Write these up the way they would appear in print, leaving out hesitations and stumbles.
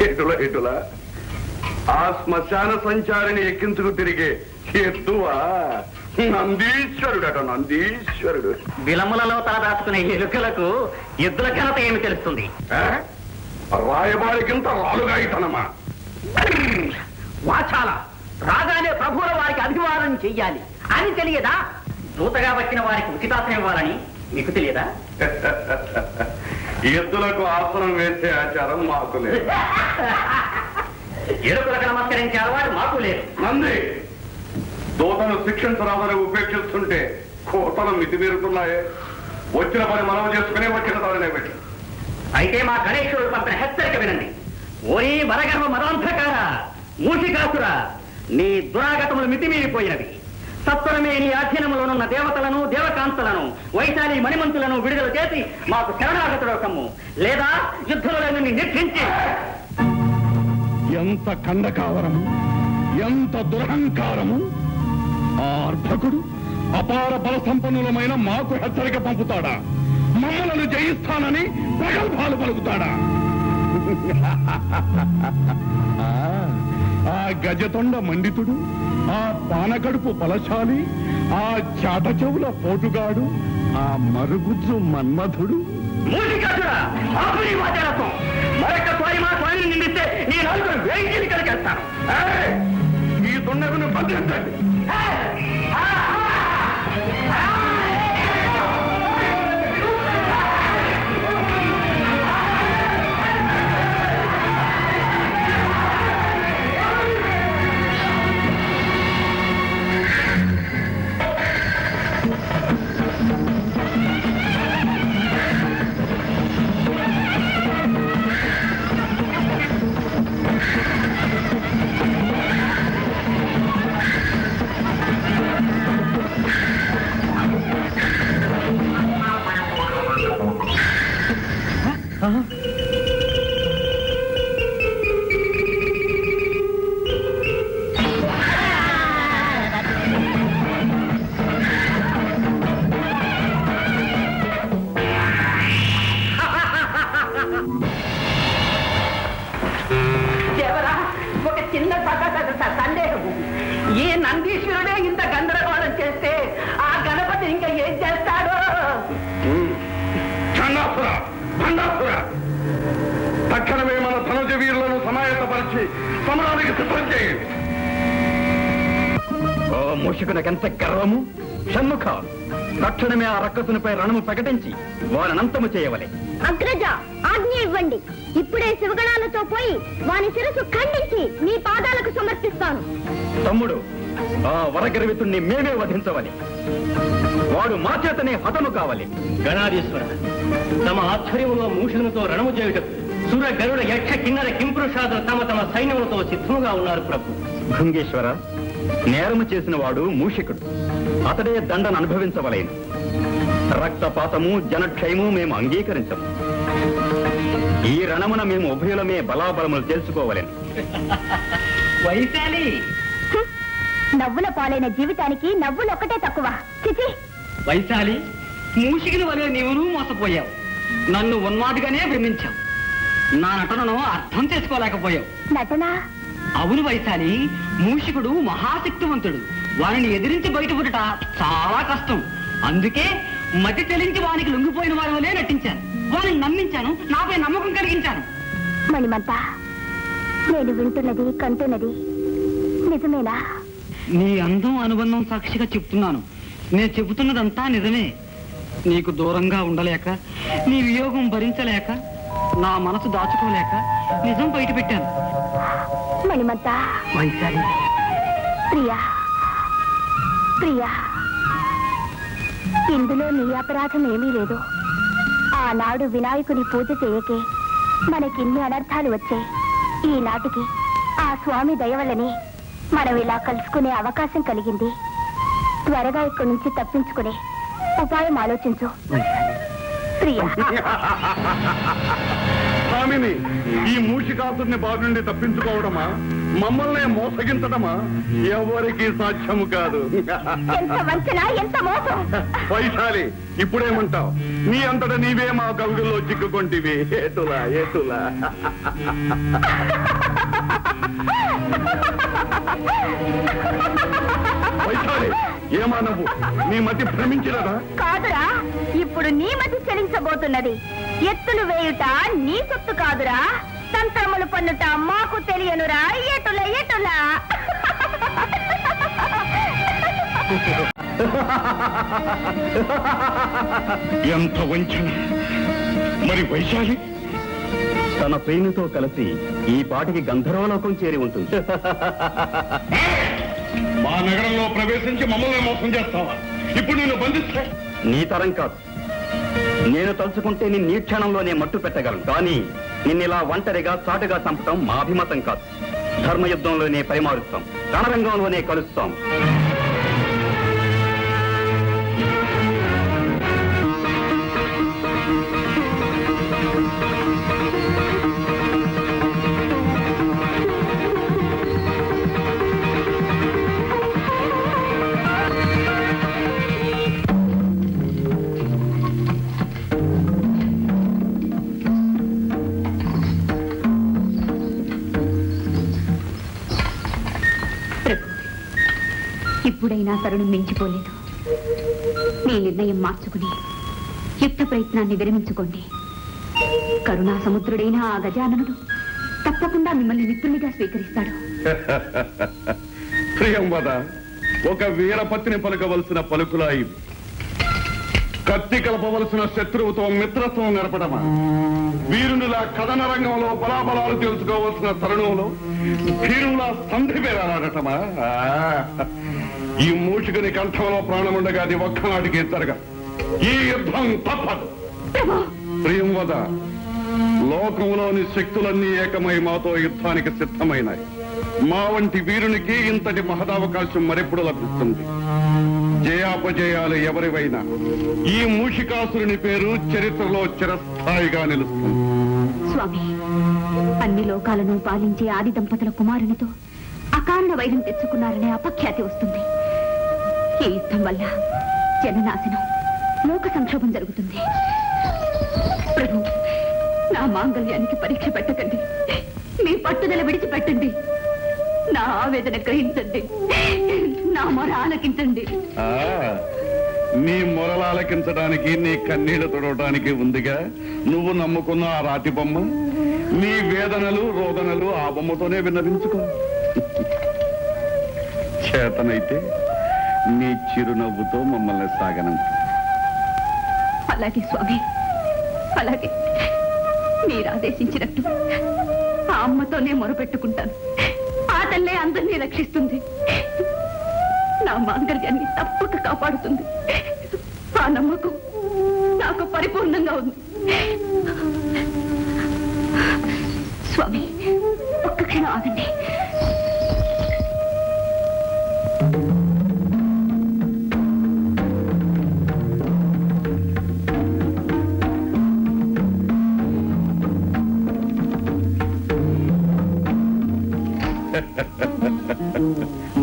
ఎటులా ఆ శ్మశాన సంచారిని ఎక్కించుకు తిరిగే ఎద్దువా నందీశ్వరుడట నందీశ్వరుడు. విలములలో తల దాచుకునే ఎలుకలకు ఎద్దుల ఘనత ఏమి తెలుస్తుంది? రాయబారికింత రాలుగాయితనమా? వాచాల రాగానే ప్రభువుల వారికి అభివాదం చెయ్యాలి అని తెలియదా? దూతగా వచ్చిన వారికి ఉచితాసనం ఇవ్వాలని మీకు తెలియదా? ఎద్దులకు ఆసనం వేసే ఆచారం మాకు లేదు. ఎలుకలకు నమస్కరించే అలవాటు మాకు లేదు. నంది దూతను శిక్షించరాదని ఉపేక్షిస్తుంటే కోతలు మితిమీరుతున్నాయే. వచ్చిన పని మనం చేసుకునే వచ్చిన దానినే పెట్టి. అయితే మా గణేశ్వరుడు పంపిన హెచ్చరిక వినండి. ఓరి మరగర్వ మదాంధకార మూషికాసుర, నీ దురాగతములు మితిమీరిపోయినవి. సత్వరమే నీ అధీనములోనున్న దేవతలను దేవకాంతలను వైశాలి మణిమంతులను విడుదల చేసి మాకు శరణాగతుడు కమ్ము, లేదా యుద్ధంలో నిర్ధించి. ఎంత ఖండకావరము, ఎంత దురహంకారము! ఆ అర్భకుడు అపార బల సంపన్నులమైన మాకు హెచ్చరిక పంపుతాడా? మమ్మలను జయిస్తానని ప్రగల్భాలు పలుకుతాడా? ఆ గజతొండ మండితుడు, ఆ పానకడుపు బలశాలి, ఆ చాట చెవుల పోటుగాడు, ఆ మరుగుజ్జు మన్మధుడు. మరొకసారి మా స్వామిని నిందిస్తే నీ నలుగురు వేయించి కలిగేస్తాను. ఈ దుండగును బంధించండి. ఒక చిన్న సందేహము. ఈ నందీశ్వరుడే ఇంత గందరగోళం చేస్తే ఆ గణపతి ఇంకా ఏం చేస్తాడో? తక్షణమే మన ధనుజ వీరులను సమాయత్తపరిచి సమరానికి సిద్ధం చేయండి. ఓ మూషికునకెంత గర్వము! షణ్ముఖ, తక్షణమే ఆ రక్కసునిపై రణము ప్రకటించి వారినంతము చేయవలే. అగ్రజ, ఆజ్ఞ ఇవ్వండి. ఇప్పుడే శివగణాలతో పోయి వాని శిరస్సు ఖండించి మీ పాదాలకు సమర్పిస్తాను. తమ్ముడు, ఆ వరగర్వితుణ్ణి మేమే వధించవాలి. వాడు మా చేతనే హతము కావాలి. గణాధీశ్వర, తమ ఆధ్వర్యంలో మూషులతో రణము చేయుటకు సుర గరుడ యక్ష కిన్నర కింపురుషాదులు తమ తమ సైన్యములతో సిద్ధముగా ఉన్నారు ప్రభు. భృంగేశ్వర, నేరము చేసిన వాడు మూషికుడు. అతడే దండను అనుభవించవలేను. రక్తపాతము జనక్షయము మేము అంగీకరించము. ఈ రణమున మేము ఉభయులమే బలాబలములు తెలుసుకోవలేను. వైశాలి, నవ్వుల పాలైన జీవితానికి నవ్వులొక్కటే తక్కువ. చిచి, వైశాలి, మూషికిని వలె నీవును మోసపోయావు. నన్ను ఉన్మాదిగానే భ్రమించావు. నా నటనను అర్థం చేసుకోలేకపోయావు. నటన? అవును వైశాలి, మూషికుడు మహాశక్తివంతుడు. వారిని ఎదిరించి బయటపడుట చాలా కష్టం. అందుకే మతి చెలించి వానికి లొంగిపోయిన వారి వలే నటించాను. వారిని నమ్మించాను, నాపై నమ్మకం కలిగించాను. మణిమంతా, నేను వింటున్నది కంటున్నది నిజమేనా? నీ అందం అనుబంధం సాక్షిగా చెప్తున్నాను. నేను చెబుతున్నదంతా నిజమే. నీకు దూరంగా ఉండలేక, నీ వియోగం భరించలేక, నా మనసు దాచుకోలేక నిజం బయట పెట్టాను. మణిమంతా, వైశాలి, ప్రియా ప్రియా, ఇందులో నీ అపరాధం ఏమీ లేదు. ఆనాడు వినాయకుని పూజ చేయకే మనకిన్ని అనర్థాలు వచ్చాయి. ఈనాటికి ఆ స్వామి దయ వల్లనే మనం ఇలా కలుసుకునే అవకాశం కలిగింది. త్వరగా ఇక్కడి నుంచి తప్పించుకునే ఉపాయం ఆలోచించు ప్రియా. స్వామిని ఈ మూషికాసుని బారి నుండి తప్పించుకోవడమా, మమ్మల్ని మోసగించడమా ఎవరికి సాధ్యము కాదు. ఎంత వంచన, ఎంత మోసం! వైశాలి, ఇప్పుడేమంటావు? నీ అంతటా నీవే మా కవుగుల్లో చిక్కుకొంటివి. ఏటులా ఏటులా వైశాలి, ఏమా నువ్వు? నీ మతి భ్రమించినదా? కాదురా, ఇప్పుడు నీ మతి చెలించబోతున్నది. ఎత్తులు వేయుట నీ సొత్తు కాదురా, తంత్రములు పన్నుట మాకు తెలియనురా. ఎటులా ఎటులా ఎంత వంచన! మరి వైశాలి తన ప్రేమితో కలిసి ఈ పాటికి గంధర్వలోకం చేరి ఉంటుంది. మా నగరంలో ప్రవేశించి మమ్మల్ని మోసం చేస్తావా? ఇప్పుడు నేను బంధిస్తే నీ తరం కాదు. నేను తలుచుకుంటే నిన్ను ఈ క్షణంలోనే మట్టు పెట్టగలను. కానీ నిన్నిలా ఒంటరిగా చాటుగా చంపటం మా అభిమతం కాదు. ధర్మయుద్ధంలోనే పరిమారుస్తాం, రణరంగంలోనే కలుస్తాం. ఇప్పుడైనా తరుణం మించిపోలేదు. మీ నిర్ణయం మార్చుకుని యుద్ధ ప్రయత్నాన్ని విరమించుకోండి. కరుణా సముద్రుడైన ఆ గజాననుడు తప్పకుండా మిమ్మల్ని మిత్రునిగా స్వీకరిస్తాడు. ప్రియంవద, ఒక వీరపత్ని పలుకవలసిన పలుకులా ఇవి. కత్తి కలపవలసిన శత్రువుతో మిత్రత్వం నెరపడమా? వీరునిలా కథన రంగంలో బలాబలాలు తెలుసుకోవలసిన తరుణంలో వీరులా సంధి పేరాడటమా? ఈ మూషికుని కంఠంలో ప్రాణముండగా అది ఒక్కనాటికి జరగ. ఈ యుద్ధం తప్పదు. ప్రియంవద, లోకంలోని శక్తులన్నీ ఏకమై మాతో యుద్ధానికి సిద్ధమైనాయి. మా వంటి వీరునికి ఇంతటి మహదావకాశం మరెప్పుడు లభిస్తుంది. జయాపజయాలు ఎవరివైనా ఈ మూషికాసురుని పేరు చరిత్రలో చిరస్థాయిగా నిలుస్తుంది. స్వామి, అన్ని లోకాలను పాలించే ఆది దంపతుల కుమారునితో అకారణ వైరం తెచ్చుకున్నారనే అపఖ్యాతి వస్తుంది. ఈ యుద్ధం వల్ల జననాశనం, లోక సంక్షోభం జరుగుతుంది. ప్రభు, నా మాంగళ్యానికి పరీక్ష పెట్టకండి. మీ పట్టుదల విడిచిపెట్టండి. నా ఆవేదన గ్రహించండి. నా మొర ఆలకించండి. నీ మొరలాలకించడానికి, నీ కన్నీళ్లు తొడవడానికి ఉందిగా నువ్వు నమ్ముకున్న ఆ రాతి బొమ్మ. నీ వేదనలు రోదనలు ఆ బొమ్మతోనే విన్నవించుకో. చేతనైతే నీ చిరునవ్వుతో మమ్మల్ని సాగనంపు. అలాగే స్వామి, అలాగే. మీరు ఆదేశించినట్టు ఆ అమ్మతోనే మొరపెట్టుకుంటాను. ఆ తల్లే అందరినీ రక్షిస్తుంది. నా మాంగళ్యాన్ని తప్పక కాపాడుతుంది. ఆ నమ్మకం నాకు పరిపూర్ణంగా ఉంది. స్వామి, ఒక్క క్షణం ఆగండి.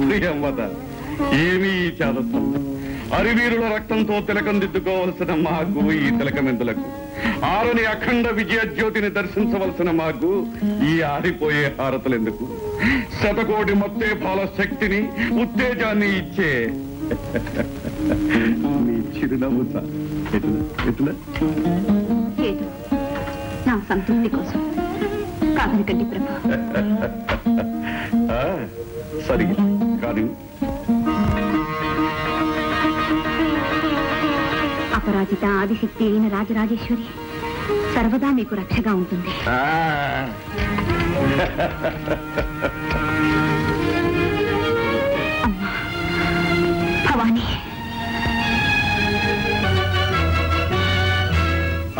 ప్రియంవద, ఏమీ ఈ చాదస్తం. అరివీరుల రక్తంతో తిలకం దిద్దుకోవలసిన మాకు ఈ తిలకమెందులకు? ఆరుని అఖండ విజయ జ్యోతిని దర్శించవలసిన మాకు ఈ ఆరిపోయే హారతులెందుకు? శతకోటి మత్తేపాల శక్తిని, ఉత్తేజాన్ని ఇచ్చే నీ చిరునవ్వు ఎట్లా? లేదు, నా సంతృప్తి కోసం. కాదనకండి ప్రభు. సరి కానీ అపరాజిత ఆదిశక్తి అయిన రాజరాజేశ్వరి సర్వదా మీకు రక్షగా ఉంటుంది. అమ్మా భవానీ,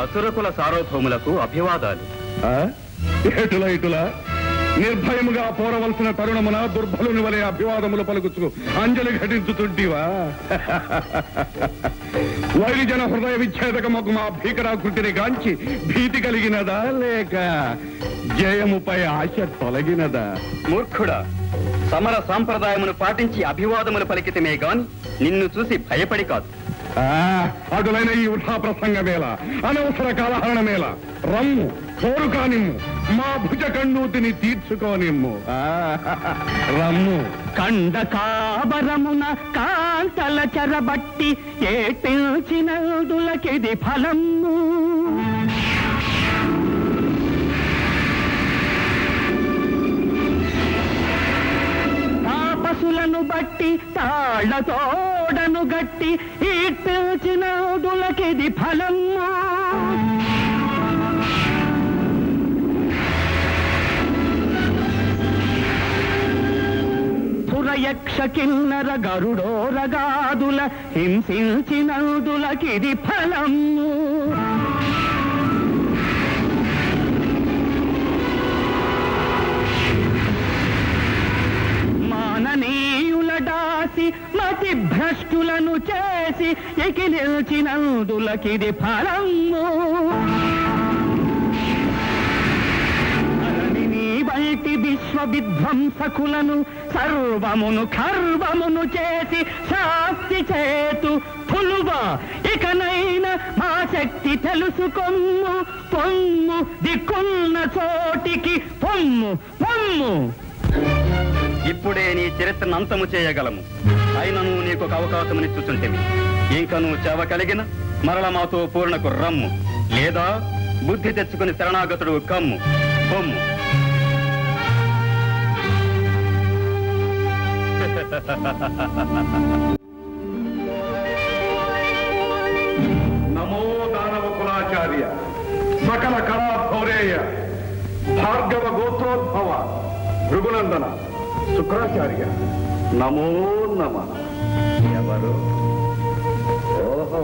అసురకుల సార్వభౌములకు అభివాదాలు. ఇటులా నిర్భయముగా పోరవలసిన తరుణమున దుర్బలుని వలె అభివాదములు పలుకుచు అంజలి ఘటించుతుంటివా? వైరిజన హృదయ విచ్ఛేదకమకు మా భీకరాకృతిని గాంచి భీతి కలిగినదా, లేక జయముపై ఆశ తొలగినదా? మూర్ఖుడా, సమర సాంప్రదాయమును పాటించి అభివాదములు పలికితమే గాని నిన్ను చూసి భయపడి కాదు. అటులైన ఈ వృథా ప్రసంగమేళ, అనవసర కాలహరణమేళ. రమ్ము, కోరు కానిమ్ము, మా భుజ కన్నూతిని తీర్చుకోనిమ్ము. రమ్ము. కండ కాబరమున కాంతల చెరబట్టి ఏటిల్చినదులకిది ఫలము. తాపసులను బట్టి తాళ్లతోడను గట్టి ఈటిల్చినదులకిది ఫలము. పురయక్ష కిన్నర గరుడోరగాదుల హింసించినందులకిది ఫలము. మాననీయుల దాసి మతి భ్రష్టులను చేసి ఎకిలిల్చినందులకిది ఫలము. బయటి విశ్వ విధ్వంసకులను సర్వమును ఖర్వమును చేసి శాస్తి చేతు పులువా. ఇకనైనా మా శక్తి తెలుసుకొమ్ము, పొమ్ము దిక్కున్న చోటికి పొమ్ము పొమ్ము. ఇప్పుడే నీ చరిత్రను అంతము చేయగలము. అయినను నీకు ఒక అవకాశమునిచ్చుచుంటివి. ఇంకా నువ్వు చెవ కలిగిన మరల మాతో పూర్ణకు రమ్ము, లేదా బుద్ధి తెచ్చుకుని శరణాగతుడు కమ్ము పొమ్ము. నమో దానవ కులాచార్య, సకల కళా భౌరేయ, భార్గవ గోత్రోద్భవ, భృగునందన, శుక్రాచార్య, నమో నమ. ఎవరు? ఓహో,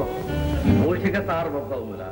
మూషిక సార్వభౌముల